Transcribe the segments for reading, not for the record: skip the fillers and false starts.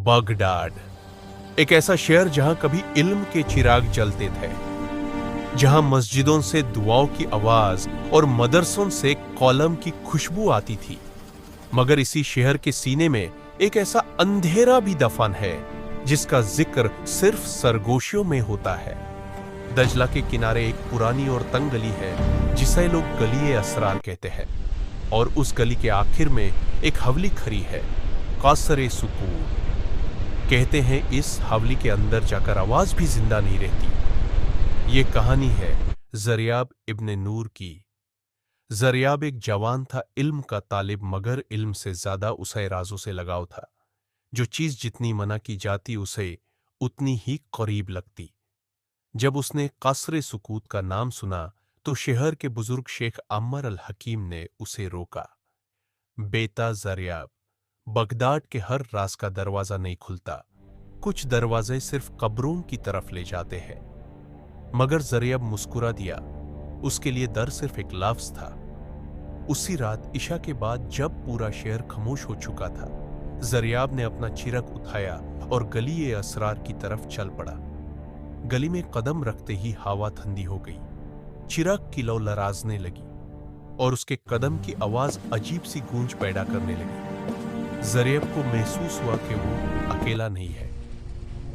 Baghdad एक ऐसा शहर जहां कभी इल्म के चिराग जलते थे, जहां मस्जिदों से दुआओं की आवाज और मदरसों से कॉलम की खुशबू आती थी। मगर इसी शहर के सीने में एक ऐसा अंधेरा भी दफन है जिसका जिक्र सिर्फ सरगोशियों में होता है। दजला के किनारे एक पुरानी और तंग गली है जिसे लोग गली असरार कहते हैं, और उस गली के आखिर में एक हवली खड़ी है, कासरे सुकून। कहते हैं इस हवली के अंदर जाकर आवाज भी जिंदा नहीं रहती। ये कहानी है ज़रियाब इब्ने नूर की। ज़रियाब एक जवान था, इल्म का तालिब, मगर इल्म से ज्यादा उसे राजों से लगाव था। जो चीज जितनी मना की जाती उसे उतनी ही करीब लगती। जब उसने कासरे सुकूत का नाम सुना तो शहर के बुजुर्ग शेख अम्मर अल हकीम ने उसे रोका। बेटा ज़रियाब, बगदाद के हर राज का दरवाजा नहीं खुलता, कुछ दरवाजे सिर्फ कब्रों की तरफ ले जाते हैं। मगर ज़रियाब मुस्कुरा दिया। उसके लिए दर सिर्फ एक लफ्ज था। उसी रात इशा के बाद जब पूरा शहर खामोश हो चुका था, ज़रियाब ने अपना चिरक उठाया और गली असरार की तरफ चल पड़ा। गली में कदम रखते ही हवा ठंडी हो गई, चिरक की लौ लराजने लगी और उसके कदम की आवाज अजीब सी गूंज पैदा करने लगी। ज़रियाब को महसूस हुआ कि वो अकेला नहीं है।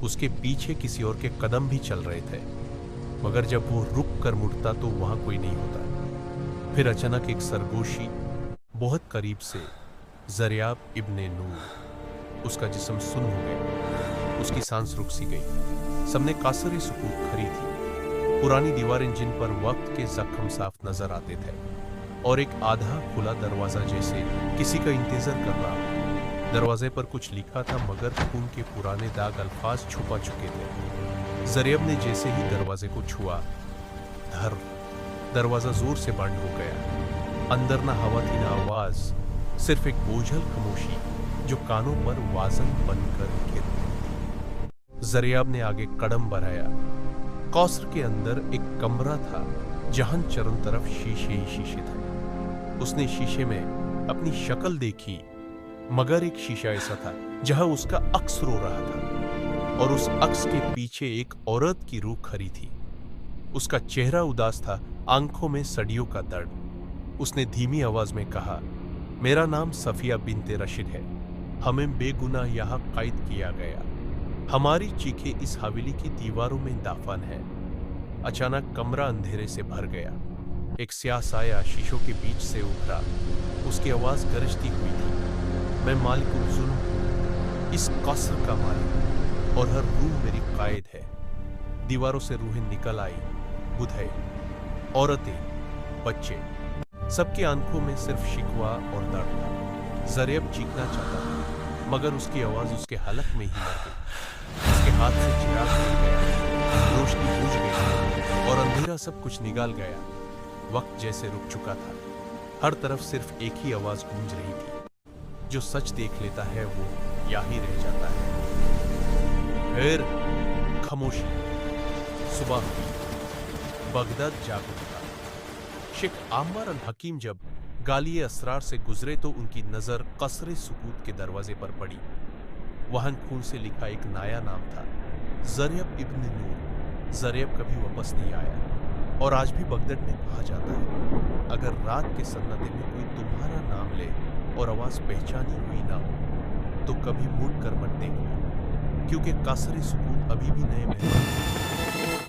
उसके पीछे किसी और के कदम भी चल रहे थे, मगर जब वो रुक कर मुड़ता तो वहां कोई नहीं होता। फिर अचानक एक सरगोशी बहुत करीब से, ज़रियाब इब्ने नूर। उसका जिस्म सुन्न हो गया, उसकी सांस रुक सी गई। सबने कासरे सुकूत खड़ी थी, पुरानी दीवारें जिन पर वक्त के जख्म साफ नजर आते थे, और एक आधा खुला दरवाजा जैसे किसी का इंतजार कर रहा हो। दरवाजे पर कुछ लिखा था, मगर खून के पुराने दाग अल्फाज छुपा चुके थे। ज़रियाब ने जैसे ही दरवाजे को छुआ, धर दरवाजा जोर से बंद हो गया। अंदर ना हवा थी ना आवाज, सिर्फ एक बोझल खामोशी जो कानों पर वाजन बनकर गिरती। ज़रियाब ने आगे कदम बढ़ाया। कौसर के अंदर एक कमरा था जहां चारों तरफ शीशे ही शीशे थे। उसने शीशे में अपनी शक्ल देखी, मगर एक शीशा ऐसा था जहां उसका अक्स रो रहा था, और उस अक्स के पीछे एक औरत की रूह खड़ी थी। उसका चेहरा उदास था, आंखों में सदियों का दर्द। उसने धीमी आवाज में कहा, मेरा नाम सफिया बिनते रशीद है। हमें बेगुनाह यहाँ कैद किया गया। हमारी चीखें इस हवेली की दीवारों में दाफन है। अचानक कमरा अंधेरे से भर गया। एक स्याह साया शीशों के बीच से उभरा। उसकी आवाज गरजती हुई थी, मैं मालिकुल जुल्म हूं, इस कसर का मालिक, और हर रूह मेरी कायद है। दीवारों से रूहें निकल आई, बुढ़े, औरतें, बच्चे, सबकी आंखों में सिर्फ शिकवा और दर्द था। ज़रियाब चीखना चाहता था, मगर उसकी आवाज उसके हलक में ही मर गई। उसके हाथ से चिराग निकल गया, रोशनी बुझ गई और अंधेरा सब कुछ निकाल गया। वक्त जैसे रुक चुका था। हर तरफ सिर्फ एक ही आवाज गूंज रही थी, जो सच देख लेता है वो यहीं रह जाता है। फिर खामोशी। सुबह हुई, बगदाद जाग उठा। शेख अम्मर अल हकीम जब गालिए असरार से गुजरे तो उनकी नजर कसरे सुकूत के दरवाजे पर पड़ी। वहां खून से लिखा एक नया नाम था, ज़रियाब इब्ने नूर। ज़रियाब कभी वापस नहीं आया, और आज भी बगदाद में कहा जाता है, अगर रात के सन्नाटे में कोई तुम्हारा नाम ले और आवाज पहचानी हुई ना हो तो कभी मुड़ कर मत देखना, क्योंकि कासरे सुकूत अभी भी नए महल